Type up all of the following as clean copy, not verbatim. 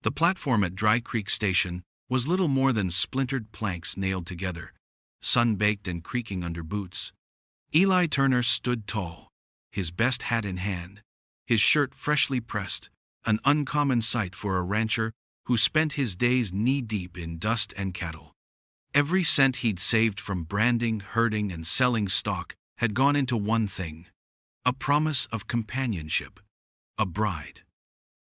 The platform at Dry Creek Station was little more than splintered planks nailed together, sun-baked and creaking under boots. Eli Turner stood tall, his best hat in hand, his shirt freshly pressed, an uncommon sight for a rancher who spent his days knee-deep in dust and cattle. Every cent he'd saved from branding, herding, and selling stock had gone into one thing: a promise of companionship, a bride.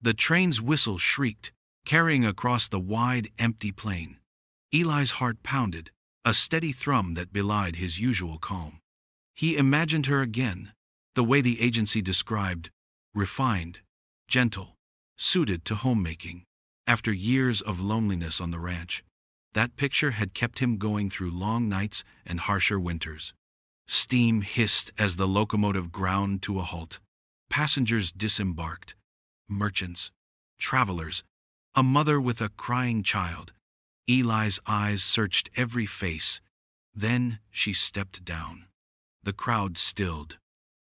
The train's whistle shrieked, carrying across the wide, empty plain. Eli's heart pounded, a steady thrum that belied his usual calm. He imagined her again, the way the agency described: refined, gentle, suited to homemaking. After years of loneliness on the ranch, that picture had kept him going through long nights and harsher winters. Steam hissed as the locomotive ground to a halt. Passengers disembarked. Merchants, travelers, a mother with a crying child. Eli's eyes searched every face. Then she stepped down. The crowd stilled.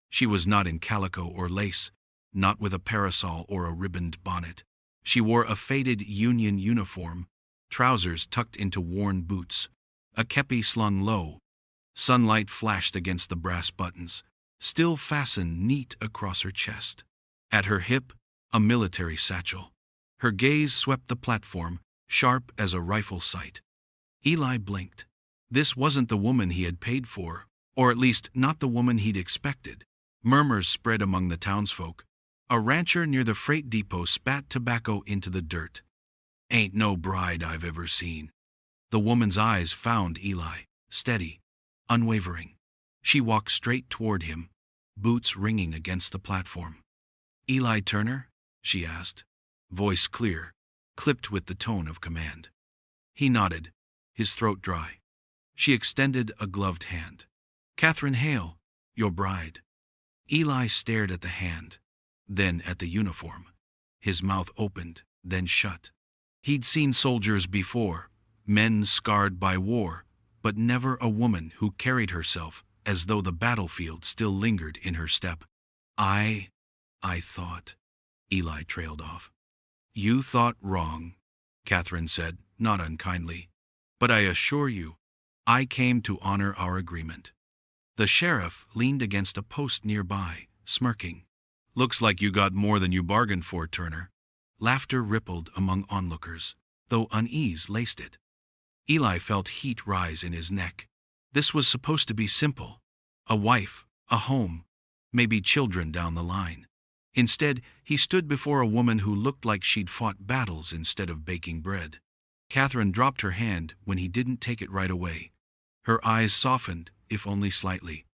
She was not in calico or lace, not with a parasol or a ribboned bonnet. She wore a faded Union uniform, trousers tucked into worn boots, a kepi slung low. Sunlight flashed against the brass buttons, still fastened neat across her chest. At her hip, a military satchel. Her gaze swept the platform, sharp as a rifle sight. Eli blinked. This wasn't the woman he had paid for, or at least not the woman he'd expected. Murmurs spread among the townsfolk. A rancher near the freight depot spat tobacco into the dirt. "Ain't no bride I've ever seen." The woman's eyes found Eli, steady, unwavering. She walked straight toward him, boots ringing against the platform. "Eli Turner?" she asked, voice clear, clipped with the tone of command. He nodded, his throat dry. She extended a gloved hand. "Catherine Hale, your bride." Eli stared at the hand, then at the uniform. His mouth opened, then shut. He'd seen soldiers before, men scarred by war, but never a woman who carried herself as though the battlefield still lingered in her step. I thought," Eli trailed off. "You thought wrong," Catherine said, not unkindly. "But I assure you, I came to honor our agreement." The sheriff leaned against a post nearby, smirking. "Looks like you got more than you bargained for, Turner." Laughter rippled among onlookers, though unease laced it. Eli felt heat rise in his neck. This was supposed to be simple. A wife, a home, maybe children down the line. Instead, he stood before a woman who looked like she'd fought battles instead of baking bread. Catherine dropped her hand when he didn't take it right away. Her eyes softened, if only slightly.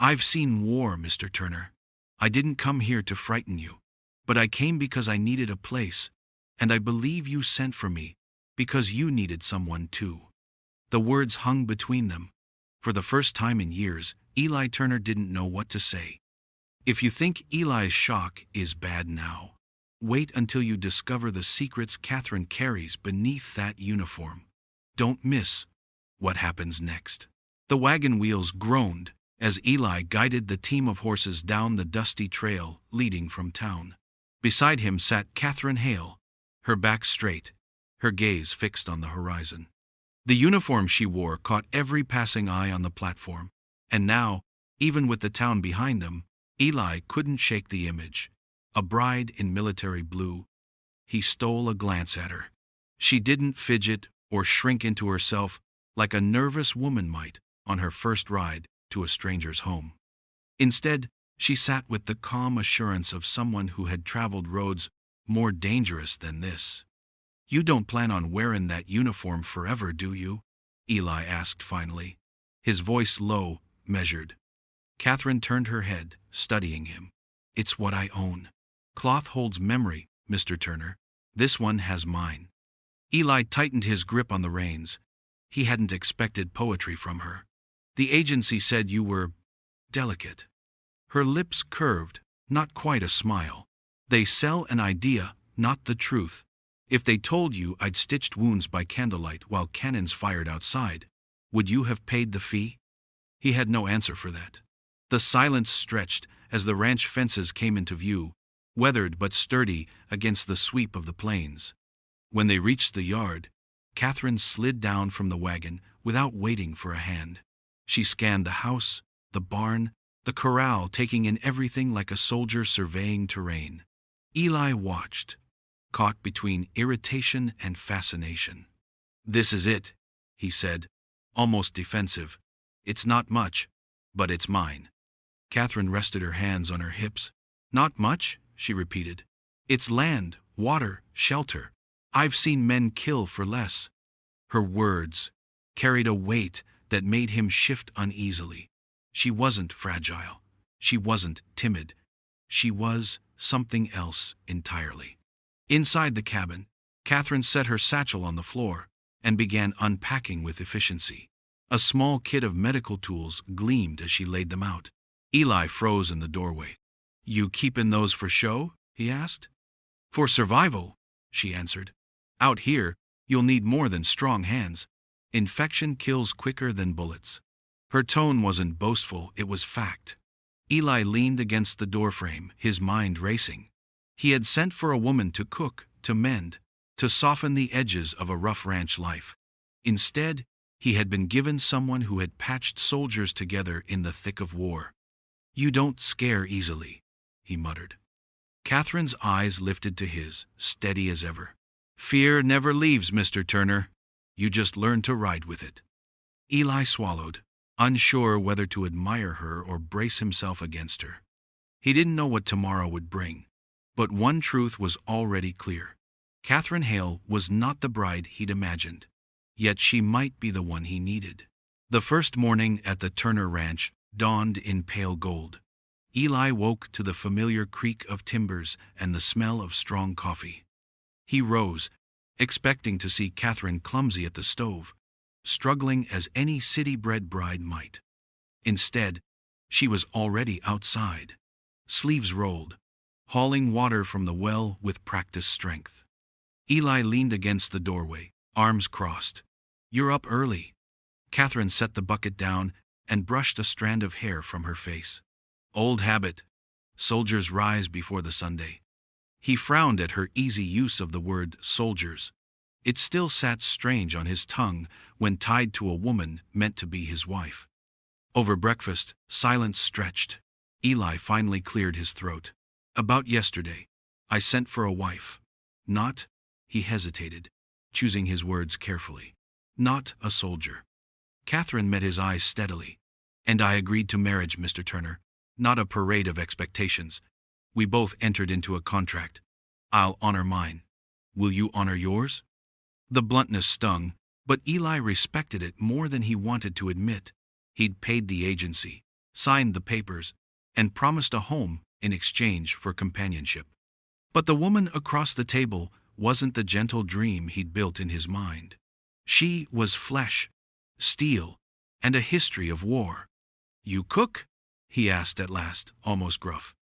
"I've seen war, Mr. Turner. I didn't come here to frighten you, but I came because I needed a place, and I believe you sent for me because you needed someone too." The words hung between them. For the first time in years, Eli Turner didn't know what to say. If you think Eli's shock is bad now, wait until you discover the secrets Catherine carries beneath that uniform. Don't miss what happens next. The wagon wheels groaned as Eli guided the team of horses down the dusty trail leading from town. Beside him sat Catherine Hale, her back straight, her gaze fixed on the horizon. The uniform she wore caught every passing eye on the platform, and now, even with the town behind them, Eli couldn't shake the image. A bride in military blue. He stole a glance at her. She didn't fidget or shrink into herself like a nervous woman might on her first ride to a stranger's home. Instead, she sat with the calm assurance of someone who had traveled roads more dangerous than this. "You don't plan on wearing that uniform forever, do you?" Eli asked finally, his voice low, measured. Catherine turned her head, studying him. "It's what I own. Cloth holds memory, Mr. Turner. This one has mine." Eli tightened his grip on the reins. He hadn't expected poetry from her. "The agency said you were delicate." Her lips curved, not quite a smile. "They sell an idea, not the truth. If they told you I'd stitched wounds by candlelight while cannons fired outside, would you have paid the fee?" He had no answer for that. The silence stretched as the ranch fences came into view, weathered but sturdy against the sweep of the plains. When they reached the yard, Catherine slid down from the wagon without waiting for a hand. She scanned the house, the barn, the corral, taking in everything like a soldier surveying terrain. Eli watched, caught between irritation and fascination. "This is it," he said, almost defensive. "It's not much, but it's mine." Catherine rested her hands on her hips. "Not much?" she repeated. "It's land, water, shelter. I've seen men kill for less." Her words carried a weight that made him shift uneasily. She wasn't fragile. She wasn't timid. She was something else entirely. Inside the cabin, Catherine set her satchel on the floor and began unpacking with efficiency. A small kit of medical tools gleamed as she laid them out. Eli froze in the doorway. "You keepin' those for show?" he asked. "For survival," she answered. "Out here, you'll need more than strong hands. Infection kills quicker than bullets." Her tone wasn't boastful, it was fact. Eli leaned against the doorframe, his mind racing. He had sent for a woman to cook, to mend, to soften the edges of a rough ranch life. Instead, he had been given someone who had patched soldiers together in the thick of war. "You don't scare easily," he muttered. Catherine's eyes lifted to his, steady as ever. "Fear never leaves, Mr. Turner. You just learn to ride with it." Eli swallowed, unsure whether to admire her or brace himself against her. He didn't know what tomorrow would bring, but one truth was already clear. Catherine Hale was not the bride he'd imagined, yet she might be the one he needed. The first morning at the Turner Ranch dawned in pale gold. Eli woke to the familiar creak of timbers and the smell of strong coffee. He rose, expecting to see Catherine clumsy at the stove, struggling as any city-bred bride might. Instead, she was already outside, sleeves rolled, hauling water from the well with practiced strength. Eli leaned against the doorway, arms crossed. "You're up early." Catherine set the bucket down and brushed a strand of hair from her face. "Old habit. Soldiers rise before the Sunday." He frowned at her easy use of the word soldiers. It still sat strange on his tongue when tied to a woman meant to be his wife. Over breakfast, silence stretched. Eli finally cleared his throat. "About yesterday, I sent for a wife. Not," he hesitated, choosing his words carefully, "not a soldier." Catherine met his eyes steadily. "And I agreed to marriage, Mr. Turner, not a parade of expectations. We both entered into a contract. I'll honor mine. Will you honor yours?" The bluntness stung, but Eli respected it more than he wanted to admit. He'd paid the agency, signed the papers, and promised a home in exchange for companionship. But the woman across the table wasn't the gentle dream he'd built in his mind. She was flesh, steel, and a history of war. "You cook?" he asked at last, almost gruff.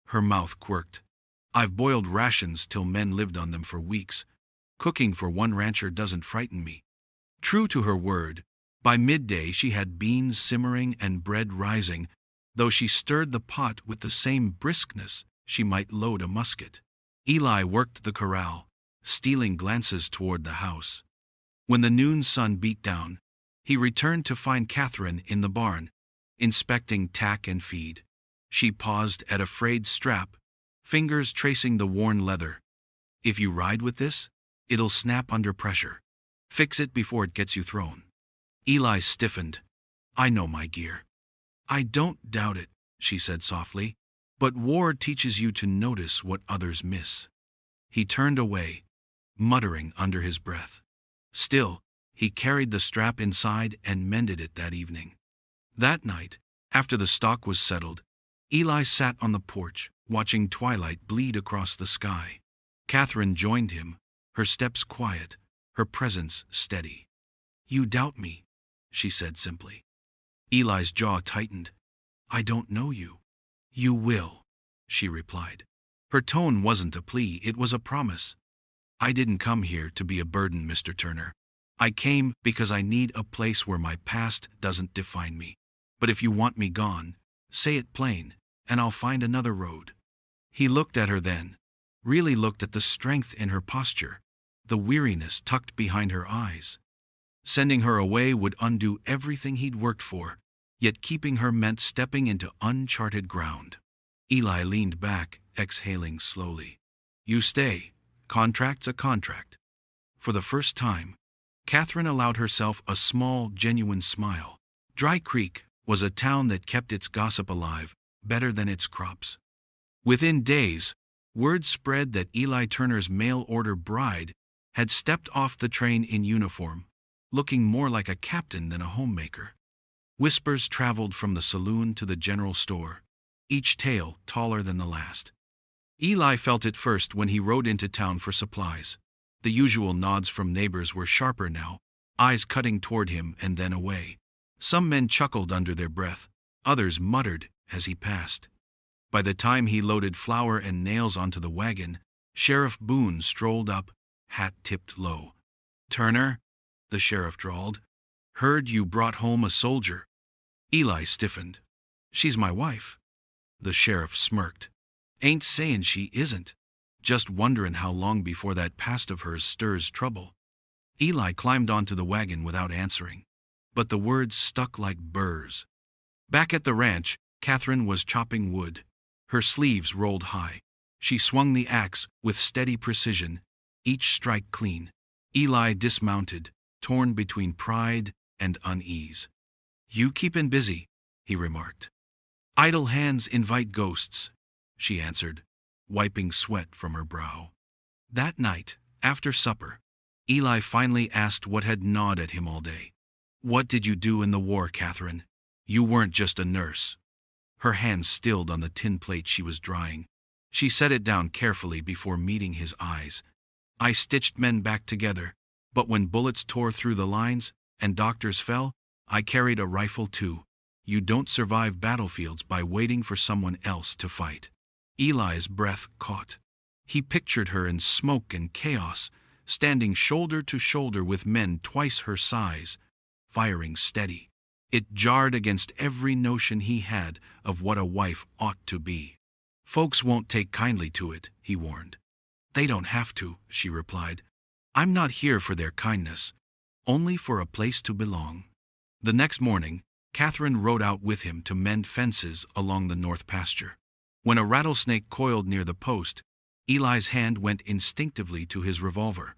Her mouth quirked. "I've boiled rations till men lived on them for weeks. Cooking for one rancher doesn't frighten me." True to her word, by midday she had beans simmering and bread rising, though she stirred the pot with the same briskness she might load a musket. Eli worked the corral, stealing glances toward the house. When the noon sun beat down, he returned to find Catherine in the barn, inspecting tack and feed. She paused at a frayed strap, fingers tracing the worn leather. "If you ride with this, it'll snap under pressure. Fix it before it gets you thrown." Eli stiffened. "I know my gear." "I don't doubt it," she said softly, "but war teaches you to notice what others miss." He turned away, muttering under his breath. Still, he carried the strap inside and mended it that evening. That night, after the stock was settled, Eli sat on the porch, watching twilight bleed across the sky. Catherine joined him, her steps quiet, her presence steady. "You doubt me," she said simply. Eli's jaw tightened. "I don't know you." "You will," she replied. Her tone wasn't a plea, it was a promise. "I didn't come here to be a burden, Mr. Turner. I came because I need a place where my past doesn't define me. But if you want me gone, say it plain, and I'll find another road." He looked at her then, really looked at the strength in her posture, the weariness tucked behind her eyes. Sending her away would undo everything he'd worked for, yet keeping her meant stepping into uncharted ground. Eli leaned back, exhaling slowly. You stay. Contract's a contract. For the first time, Catherine allowed herself a small, genuine smile. Dry Creek was a town that kept its gossip alive, better than its crops. Within days, word spread that Eli Turner's mail-order bride had stepped off the train in uniform, looking more like a captain than a homemaker. Whispers traveled from the saloon to the general store, each tale taller than the last. Eli felt it first when he rode into town for supplies. The usual nods from neighbors were sharper now, eyes cutting toward him and then away. Some men chuckled under their breath, others muttered as he passed. By the time he loaded flour and nails onto the wagon, Sheriff Boone strolled up, hat tipped low. Turner, the sheriff drawled, heard you brought home a soldier. Eli stiffened. She's my wife. The sheriff smirked. Ain't sayin' she isn't. Just wonderin' how long before that past of hers stirs trouble. Eli climbed onto the wagon without answering, but the words stuck like burrs. Back at the ranch, Catherine was chopping wood. Her sleeves rolled high. She swung the axe with steady precision, each strike clean. Eli dismounted, torn between pride and unease. You keepin' busy, he remarked. Idle hands invite ghosts, she answered, wiping sweat from her brow. That night, after supper, Eli finally asked what had gnawed at him all day. What did you do in the war, Catherine? You weren't just a nurse. Her hands stilled on the tin plate she was drying. She set it down carefully before meeting his eyes. I stitched men back together, but when bullets tore through the lines and doctors fell, I carried a rifle too. You don't survive battlefields by waiting for someone else to fight. Eli's breath caught. He pictured her in smoke and chaos, standing shoulder to shoulder with men twice her size, firing steady. It jarred against every notion he had of what a wife ought to be. Folks won't take kindly to it, he warned. They don't have to, she replied. I'm not here for their kindness, only for a place to belong. The next morning, Catherine rode out with him to mend fences along the north pasture. When a rattlesnake coiled near the post, Eli's hand went instinctively to his revolver,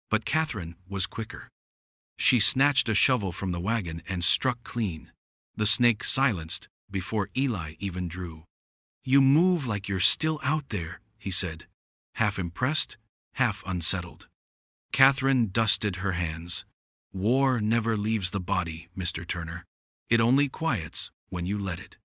but Catherine was quicker. She snatched a shovel from the wagon and struck clean. The snake silenced before Eli even drew. You move like you're still out there, he said, half impressed, half unsettled. Catherine dusted her hands. War never leaves the body, Mr. Turner. It only quiets when you let it.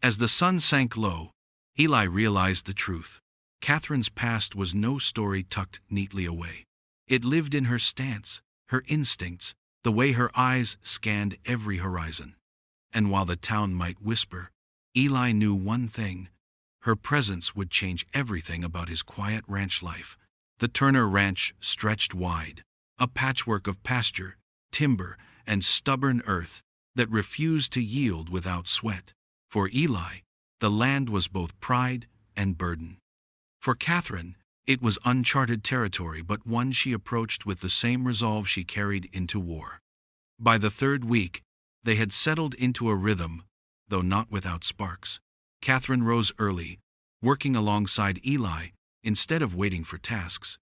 As the sun sank low, Eli realized the truth. Catherine's past was no story tucked neatly away. It lived in her stance, her instincts, the way her eyes scanned every horizon. And while the town might whisper, Eli knew one thing. Her presence would change everything about his quiet ranch life. The Turner Ranch stretched wide, a patchwork of pasture, timber, and stubborn earth that refused to yield without sweat. For Eli, the land was both pride and burden. For Catherine, it was uncharted territory, but one she approached with the same resolve she carried into war. By the third week, they had settled into a rhythm, though not without sparks. Catherine rose early, working alongside Eli instead of waiting for tasks.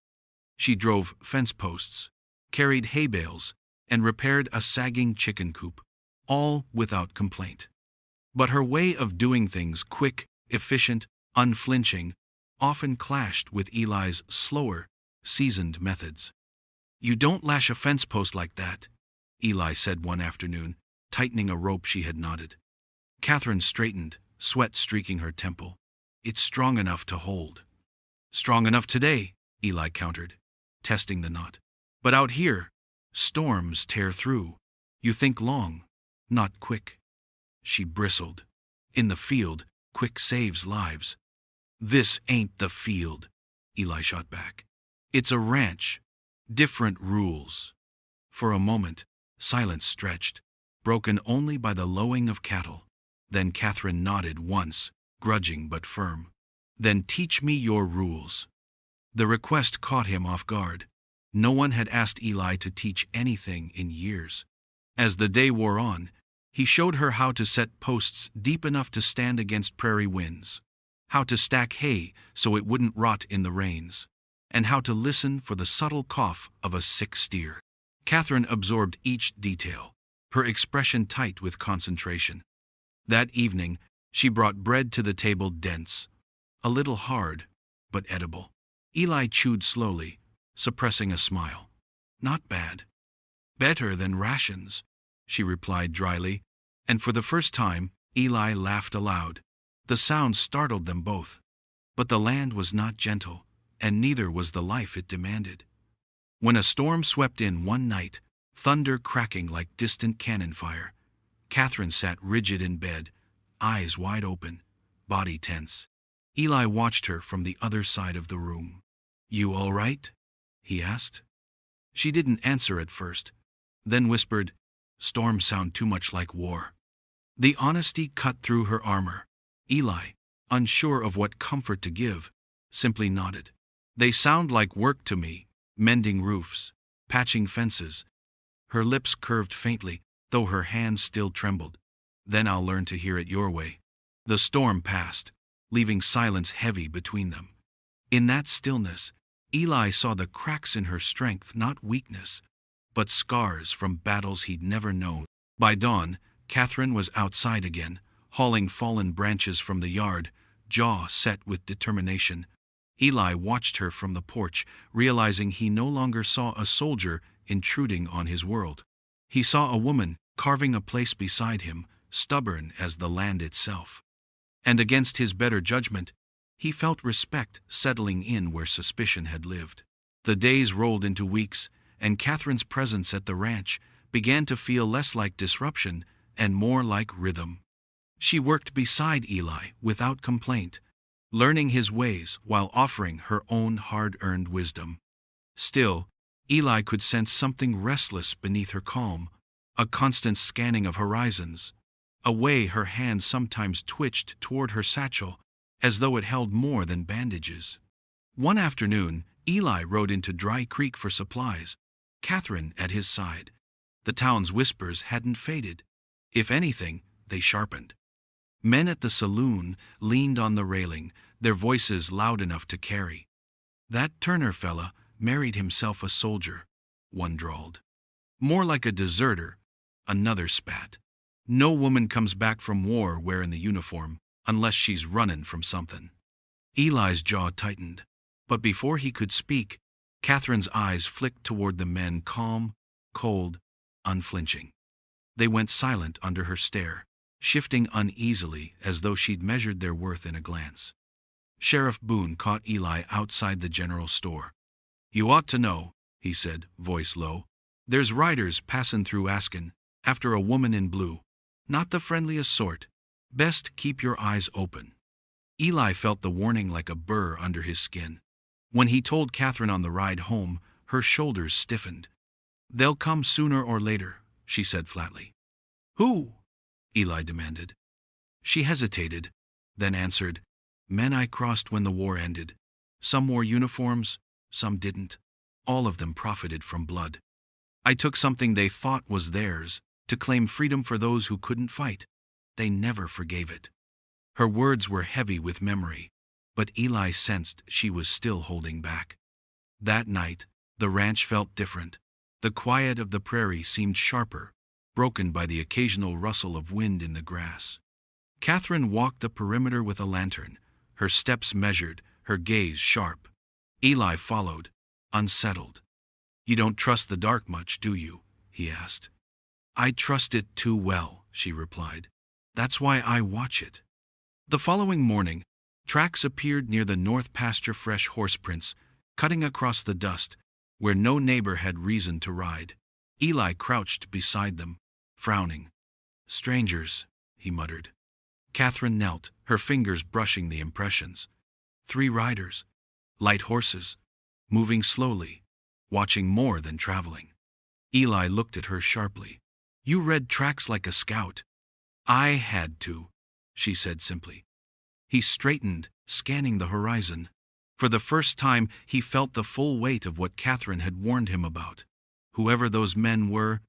She drove fence posts, carried hay bales, and repaired a sagging chicken coop, all without complaint. But her way of doing things, quick, efficient, unflinching, often clashed with Eli's slower, seasoned methods. You don't lash a fence post like that, Eli said one afternoon, tightening a rope she had knotted. Catherine straightened, sweat streaking her temple. It's strong enough to hold. Strong enough today, Eli countered, testing the knot. But out here, storms tear through. You think long, not quick. She bristled. In the field, quick saves lives. This ain't the field, Eli shot back. It's a ranch. Different rules. For a moment, silence stretched, broken only by the lowing of cattle. Then Catherine nodded once, grudging but firm. Then teach me your rules. The request caught him off guard. No one had asked Eli to teach anything in years. As the day wore on, he showed her how to set posts deep enough to stand against prairie winds, how to stack hay so it wouldn't rot in the rains, and how to listen for the subtle cough of a sick steer. Catherine absorbed each detail, her expression tight with concentration. That evening, she brought bread to the table, dense, a little hard, but edible. Eli chewed slowly, suppressing a smile. "Not bad. Better than rations," she replied dryly, and for the first time, Eli laughed aloud. The sound startled them both. But the land was not gentle, and neither was the life it demanded. When a storm swept in one night, thunder cracking like distant cannon fire, Catherine sat rigid in bed, eyes wide open, body tense. Eli watched her from the other side of the room. "You all right?" he asked. She didn't answer at first, then whispered, "Storms sound too much like war." The honesty cut through her armor. Eli, unsure of what comfort to give, simply nodded. "They sound like work to me, mending roofs, patching fences." Her lips curved faintly, though her hands still trembled. "Then I'll learn to hear it your way." The storm passed, leaving silence heavy between them. In that stillness, Eli saw the cracks in her strength, not weakness, but scars from battles he'd never known. By dawn, Catherine was outside again, hauling fallen branches from the yard, jaw set with determination. Eli watched her from the porch, realizing he no longer saw a soldier intruding on his world. He saw a woman carving a place beside him, stubborn as the land itself. And against his better judgment, he felt respect settling in where suspicion had lived. The days rolled into weeks, and Catherine's presence at the ranch began to feel less like disruption and more like rhythm. She worked beside Eli without complaint, learning his ways while offering her own hard-earned wisdom. Still, Eli could sense something restless beneath her calm, a constant scanning of horizons, a way her hand sometimes twitched toward her satchel, as though it held more than bandages. One afternoon, Eli rode into Dry Creek for supplies, Catherine at his side. The town's whispers hadn't faded. If anything, they sharpened. Men at the saloon leaned on the railing, their voices loud enough to carry. "That Turner fella married himself a soldier," one drawled. "More like a deserter," another spat. "No woman comes back from war wearing the uniform, unless she's running from something." Eli's jaw tightened, but before he could speak, Catherine's eyes flicked toward the men, calm, cold, unflinching. They went silent under her stare, shifting uneasily as though she'd measured their worth in a glance. Sheriff Boone caught Eli outside the general store. "You ought to know," he said, voice low. "There's riders passin' through askin' after a woman in blue. Not the friendliest sort. Best keep your eyes open." Eli felt the warning like a burr under his skin. When he told Catherine on the ride home, her shoulders stiffened. "They'll come sooner or later," she said flatly. "Who?" Eli demanded. She hesitated, then answered, "Men I crossed when the war ended. Some wore uniforms, some didn't. All of them profited from blood. I took something they thought was theirs, to claim freedom for those who couldn't fight. They never forgave it." Her words were heavy with memory, but Eli sensed she was still holding back. That night, the ranch felt different. The quiet of the prairie seemed sharper, broken by the occasional rustle of wind in the grass. Catherine walked the perimeter with a lantern, her steps measured, her gaze sharp. Eli followed, unsettled. "You don't trust the dark much, do you?" he asked. "I trust it too well," she replied. "That's why I watch it." The following morning, tracks appeared near the north pasture, fresh horse prints, cutting across the dust, where no neighbor had reason to ride. Eli crouched beside them, frowning. "Strangers," he muttered. Catherine knelt, her fingers brushing the impressions. 3 riders, light horses, moving slowly, watching more than traveling. Eli looked at her sharply. "You read tracks like a scout." "I had to," she said simply. He straightened, scanning the horizon. For the first time, he felt the full weight of what Catherine had warned him about. Whoever those men were,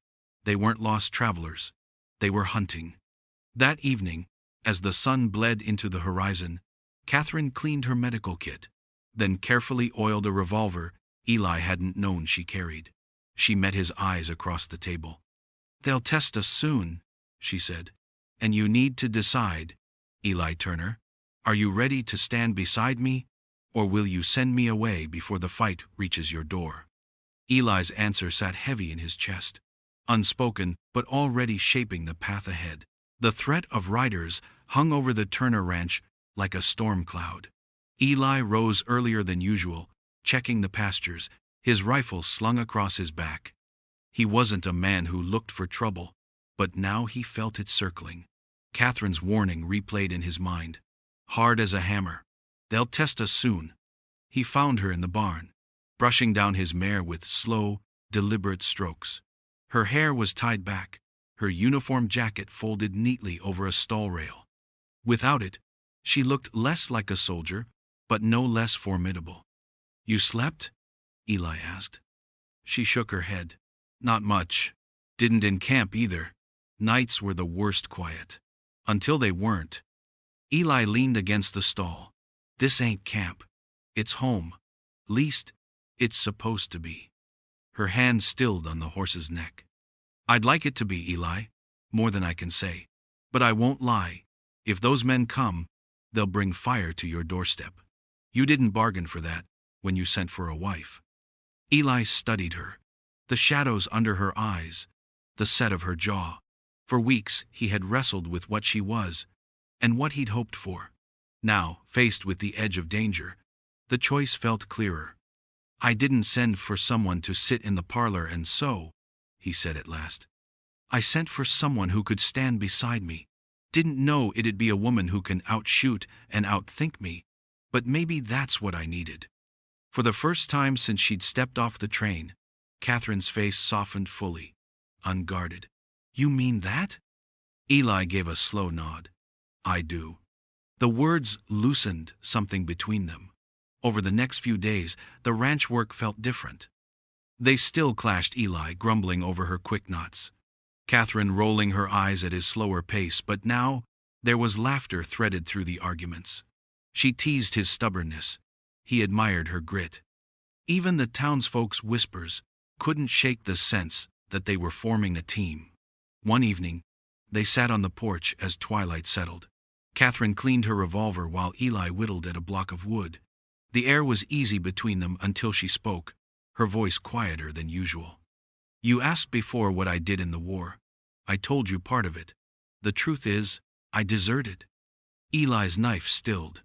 they weren't lost travelers. They were hunting. That evening, as the sun bled into the horizon, Catherine cleaned her medical kit, then carefully oiled a revolver Eli hadn't known she carried. She met his eyes across the table. "They'll test us soon," she said. "And you need to decide, Eli Turner. Are you ready to stand beside me, or will you send me away before the fight reaches your door?" Eli's answer sat heavy in his chest, unspoken but already shaping the path ahead. The threat of riders hung over the Turner ranch like a storm cloud. Eli rose earlier than usual, checking the pastures, his rifle slung across his back. He wasn't a man who looked for trouble, but now he felt it circling. Catherine's warning replayed in his mind, hard as a hammer. "They'll test us soon." He found her in the barn, brushing down his mare with slow, deliberate strokes. Her hair was tied back, her uniform jacket folded neatly over a stall rail. Without it, she looked less like a soldier, but no less formidable. "You slept?" Eli asked. She shook her head. "Not much. Didn't in camp either. Nights were the worst quiet. Until they weren't." Eli leaned against the stall. "This ain't camp. It's home. Least, it's supposed to be." Her hand stilled on the horse's neck. "I'd like it to be, Eli. More than I can say. But I won't lie. If those men come, they'll bring fire to your doorstep. You didn't bargain for that when you sent for a wife." Eli studied her, the shadows under her eyes, the set of her jaw. For weeks he had wrestled with what she was, and what he'd hoped for. Now, faced with the edge of danger, the choice felt clearer. "I didn't send for someone to sit in the parlor and sew," he said at last. "I sent for someone who could stand beside me. Didn't know it'd be a woman who can outshoot and outthink me, but maybe that's what I needed." For the first time since she'd stepped off the train, Catherine's face softened fully, unguarded. "You mean that?" Eli gave a slow nod. "I do." The words loosened something between them. Over the next few days, the ranch work felt different. They still clashed, Eli grumbling over her quick knots, Catherine rolling her eyes at his slower pace, but now there was laughter threaded through the arguments. She teased his stubbornness. He admired her grit. Even the townsfolk's whispers couldn't shake the sense that they were forming a team. One evening, they sat on the porch as twilight settled. Catherine cleaned her revolver while Eli whittled at a block of wood. The air was easy between them until she spoke, her voice quieter than usual. "You asked before what I did in the war. I told you part of it. The truth is, I deserted." Eli's knife stilled.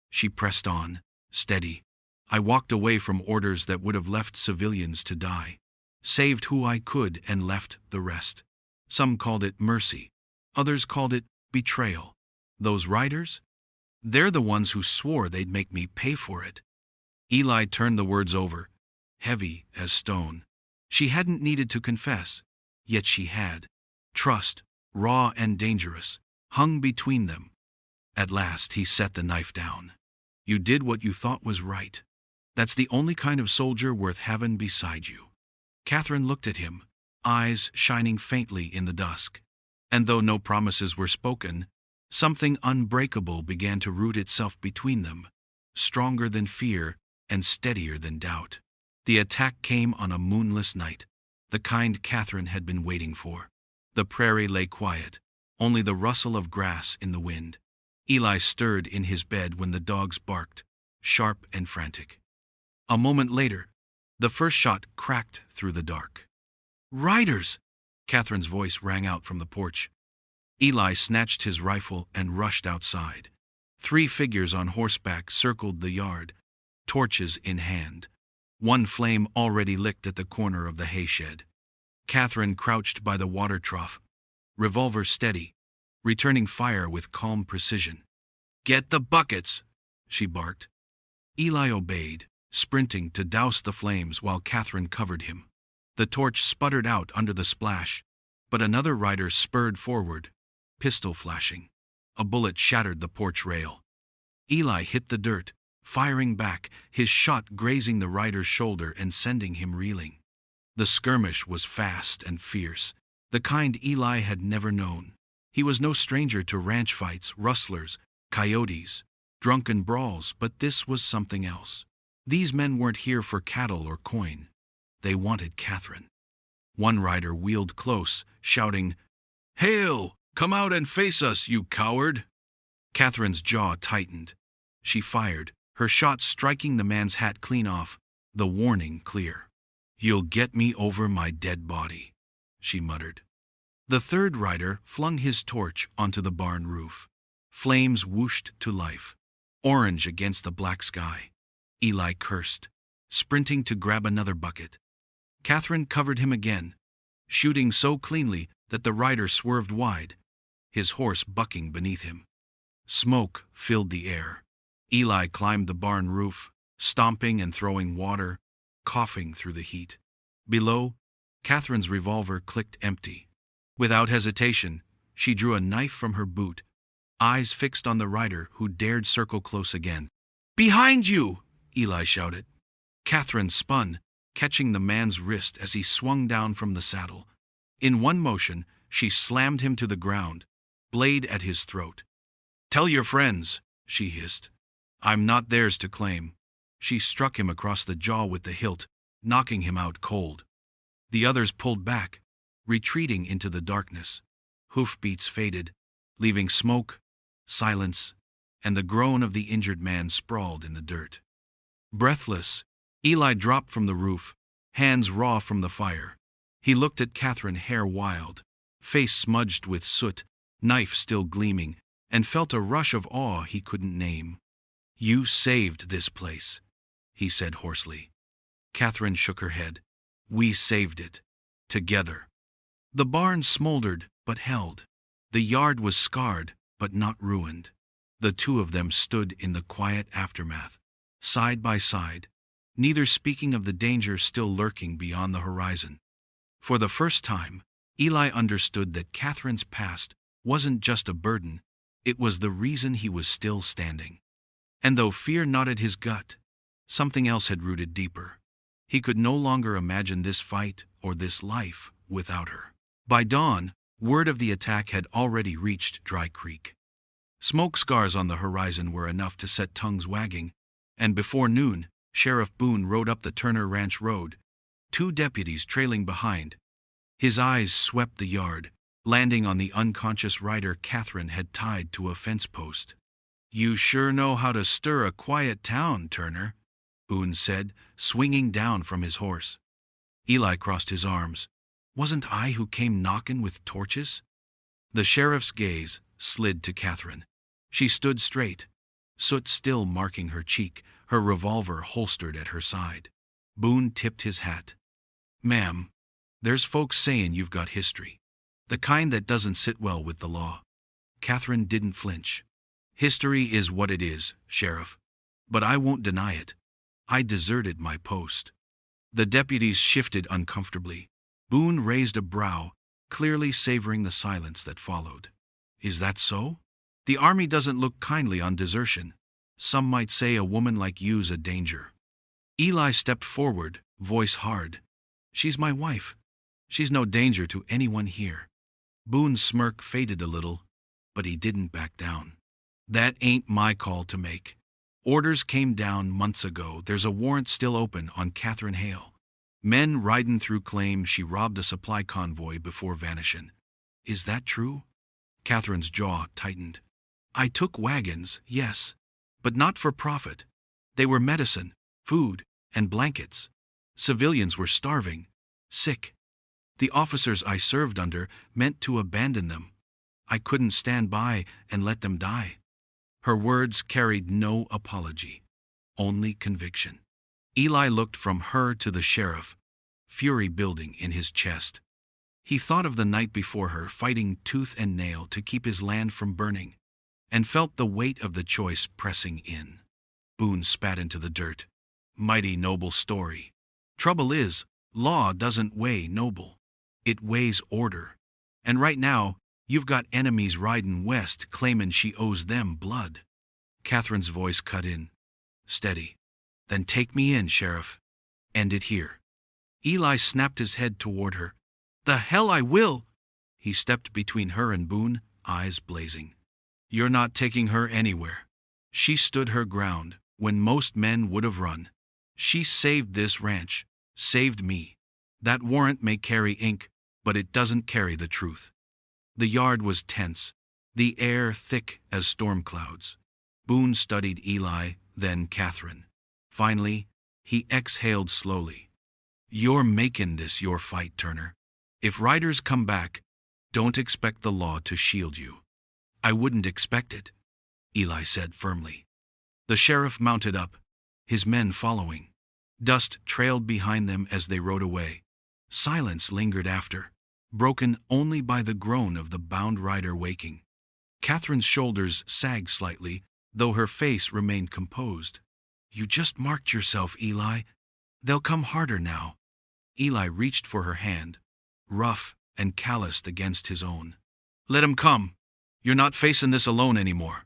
She pressed on, steady. "I walked away from orders that would have left civilians to die. Saved who I could and left the rest. Some called it mercy. Others called it betrayal. Those riders? They're the ones who swore they'd make me pay for it." Eli turned the words over, heavy as stone. She hadn't needed to confess, yet she had. Trust, raw and dangerous, hung between them. At last he set the knife down. "You did what you thought was right. That's the only kind of soldier worth having beside you." Catherine looked at him, eyes shining faintly in the dusk. And though no promises were spoken, something unbreakable began to root itself between them, stronger than fear and steadier than doubt. The attack came on a moonless night, the kind Catherine had been waiting for. The prairie lay quiet, only the rustle of grass in the wind. Eli stirred in his bed when the dogs barked, sharp and frantic. A moment later, the first shot cracked through the dark. "Riders!" Catherine's voice rang out from the porch. Eli snatched his rifle and rushed outside. 3 figures on horseback circled the yard, torches in hand. One flame already licked at the corner of the hay shed. Catherine crouched by the water trough, revolver steady, returning fire with calm precision. "Get the buckets!" she barked. Eli obeyed, sprinting to douse the flames while Catherine covered him. The torch sputtered out under the splash, but another rider spurred forward, pistol flashing. A bullet shattered the porch rail. Eli hit the dirt, firing back, his shot grazing the rider's shoulder and sending him reeling. The skirmish was fast and fierce, the kind Eli had never known. He was no stranger to ranch fights, rustlers, coyotes, drunken brawls, but this was something else. These men weren't here for cattle or coin. They wanted Catherine. One rider wheeled close, shouting, "Hale, come out and face us, you coward!" Catherine's jaw tightened. She fired, her shot striking the man's hat clean off, the warning clear. "You'll get me over my dead body," she muttered. The third rider flung his torch onto the barn roof. Flames whooshed to life, orange against the black sky. Eli cursed, sprinting to grab another bucket. Catherine covered him again, shooting so cleanly that the rider swerved wide, his horse bucking beneath him. Smoke filled the air. Eli climbed the barn roof, stomping and throwing water, coughing through the heat. Below, Catherine's revolver clicked empty. Without hesitation, she drew a knife from her boot, eyes fixed on the rider who dared circle close again. "Behind you!" Eli shouted. Catherine spun, catching the man's wrist as he swung down from the saddle. In one motion, she slammed him to the ground, blade at his throat. "Tell your friends," she hissed. "I'm not theirs to claim." She struck him across the jaw with the hilt, knocking him out cold. The others pulled back, retreating into the darkness. Hoofbeats faded, leaving smoke, silence, and the groan of the injured man sprawled in the dirt. Breathless, Eli dropped from the roof, hands raw from the fire. He looked at Catherine, hair wild, face smudged with soot, knife still gleaming, and felt a rush of awe he couldn't name. "You saved this place," he said hoarsely. Catherine shook her head. "We saved it. Together." The barn smoldered, but held. The yard was scarred, but not ruined. The two of them stood in the quiet aftermath, side by side, neither speaking of the danger still lurking beyond the horizon. For the first time, Eli understood that Catherine's past wasn't just a burden, it was the reason he was still standing. And though fear knotted his gut, something else had rooted deeper. He could no longer imagine this fight or this life without her. By dawn, word of the attack had already reached Dry Creek. Smoke scars on the horizon were enough to set tongues wagging, and before noon, Sheriff Boone rode up the Turner Ranch Road, 2 deputies trailing behind. His eyes swept the yard, landing on the unconscious rider Catherine had tied to a fence post. "You sure know how to stir a quiet town, Turner," Boone said, swinging down from his horse. Eli crossed his arms. "Wasn't I who came knockin' with torches?" The sheriff's gaze slid to Catherine. She stood straight, soot still marking her cheek, her revolver holstered at her side. Boone tipped his hat. "Ma'am, there's folks sayin' you've got history. The kind that doesn't sit well with the law." Catherine didn't flinch. "History is what it is, Sheriff. But I won't deny it. I deserted my post." The deputies shifted uncomfortably. Boone raised a brow, clearly savoring the silence that followed. "Is that so? The army doesn't look kindly on desertion. Some might say a woman like you's a danger." Eli stepped forward, voice hard. "She's my wife. She's no danger to anyone here." Boone's smirk faded a little, but he didn't back down. "That ain't my call to make. Orders came down months ago. There's a warrant still open on Catherine Hale. Men ridin' through claim she robbed a supply convoy before vanishin'. Is that true?" Catherine's jaw tightened. "I took wagons, yes, but not for profit. They were medicine, food, and blankets. Civilians were starving, sick. The officers I served under meant to abandon them. I couldn't stand by and let them die." Her words carried no apology, only conviction. Eli looked from her to the sheriff, fury building in his chest. He thought of the night before her, fighting tooth and nail to keep his land from burning, and felt the weight of the choice pressing in. Boone spat into the dirt. "Mighty noble story. Trouble is, law doesn't weigh noble. It weighs order. And right now, you've got enemies ridin' west claimin' she owes them blood." Catherine's voice cut in. steady. Then take me in, Sheriff. End it here. Eli snapped his head toward her. The hell I will! He stepped between her and Boone, eyes blazing. You're not taking her anywhere. She stood her ground when most men would have run. She saved this ranch, saved me. That warrant may carry ink, but it doesn't carry the truth. The yard was tense, the air thick as storm clouds. Boone studied Eli, then Catherine. Finally, he exhaled slowly. You're making this your fight, Turner. If riders come back, don't expect the law to shield you. I wouldn't expect it, Eli said firmly. The sheriff mounted up, his men following. Dust trailed behind them as they rode away. Silence lingered after, broken only by the groan of the bound rider waking. Catherine's shoulders sagged slightly, though her face remained composed. You just marked yourself, Eli. They'll come harder now. Eli reached for her hand, rough and calloused against his own. Let 'em come. You're not facing this alone anymore.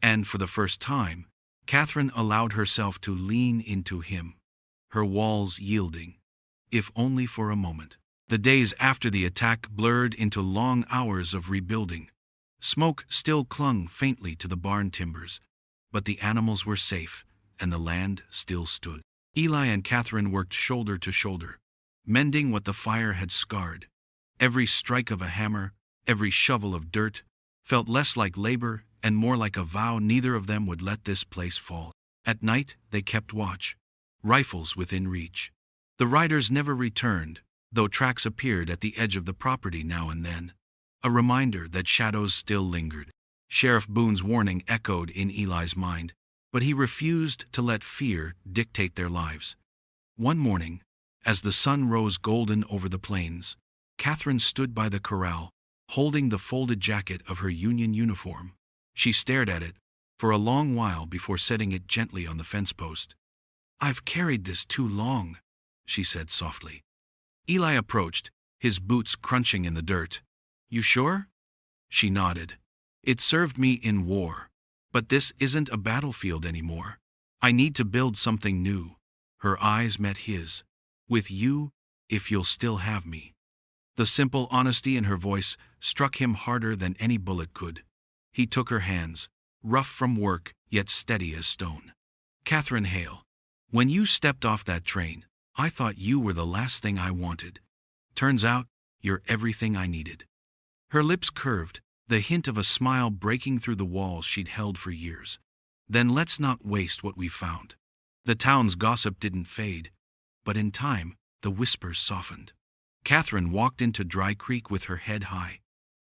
And for the first time, Catherine allowed herself to lean into him, her walls yielding, if only for a moment. The days after the attack blurred into long hours of rebuilding. Smoke still clung faintly to the barn timbers, but the animals were safe, and the land still stood. Eli and Catherine worked shoulder to shoulder, mending what the fire had scarred. Every strike of a hammer, every shovel of dirt, felt less like labor and more like a vow neither of them would let this place fall. At night, they kept watch, rifles within reach. The riders never returned, though tracks appeared at the edge of the property now and then, a reminder that shadows still lingered. Sheriff Boone's warning echoed in Eli's mind, but he refused to let fear dictate their lives. One morning, as the sun rose golden over the plains, Catherine stood by the corral, holding the folded jacket of her Union uniform. She stared at it for a long while before setting it gently on the fence post. I've carried this too long, she said softly. Eli approached, his boots crunching in the dirt. You sure? She nodded. It served me in war, but this isn't a battlefield anymore. I need to build something new. Her eyes met his. With you, if you'll still have me. The simple honesty in her voice struck him harder than any bullet could. He took her hands, rough from work, yet steady as stone. Catherine Hale, when you stepped off that train, I thought you were the last thing I wanted. Turns out, you're everything I needed. Her lips curved, the hint of a smile breaking through the walls she'd held for years. Then let's not waste what we found. The town's gossip didn't fade, but in time, the whispers softened. Catherine walked into Dry Creek with her head high.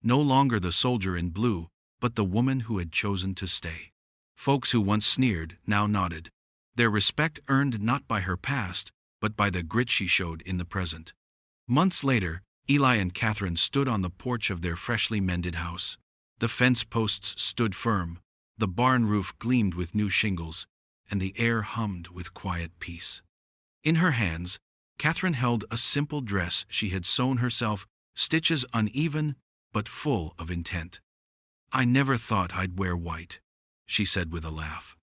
No longer the soldier in blue, but the woman who had chosen to stay. Folks who once sneered now nodded, their respect earned not by her past, but by the grit she showed in the present. Months later, Eli and Catherine stood on the porch of their freshly mended house. The fence posts stood firm, the barn roof gleamed with new shingles, and the air hummed with quiet peace. In her hands, Catherine held a simple dress she had sewn herself, stitches uneven, but full of intent. I never thought I'd wear white, she said with a laugh.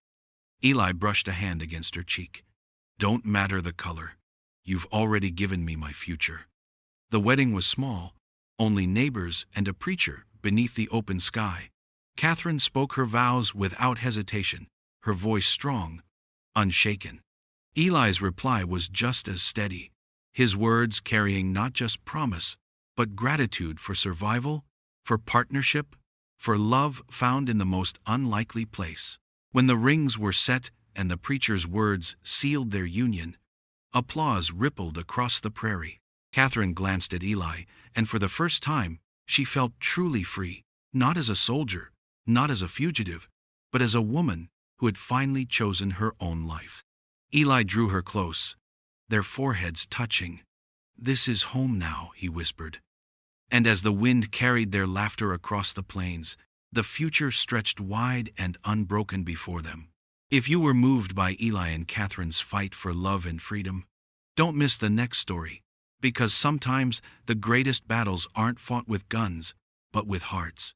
Eli brushed a hand against her cheek. Don't matter the color. You've already given me my future. The wedding was small, only neighbors and a preacher beneath the open sky. Catherine spoke her vows without hesitation, her voice strong, unshaken. Eli's reply was just as steady, his words carrying not just promise, but gratitude for survival, for partnership, for love found in the most unlikely place. When the rings were set and the preacher's words sealed their union, applause rippled across the prairie. Catherine glanced at Eli, and for the first time, she felt truly free, not as a soldier, not as a fugitive, but as a woman who had finally chosen her own life. Eli drew her close, their foreheads touching. This is home now, he whispered. And as the wind carried their laughter across the plains, the future stretched wide and unbroken before them. If you were moved by Eli and Catherine's fight for love and freedom, don't miss the next story, because sometimes the greatest battles aren't fought with guns, but with hearts.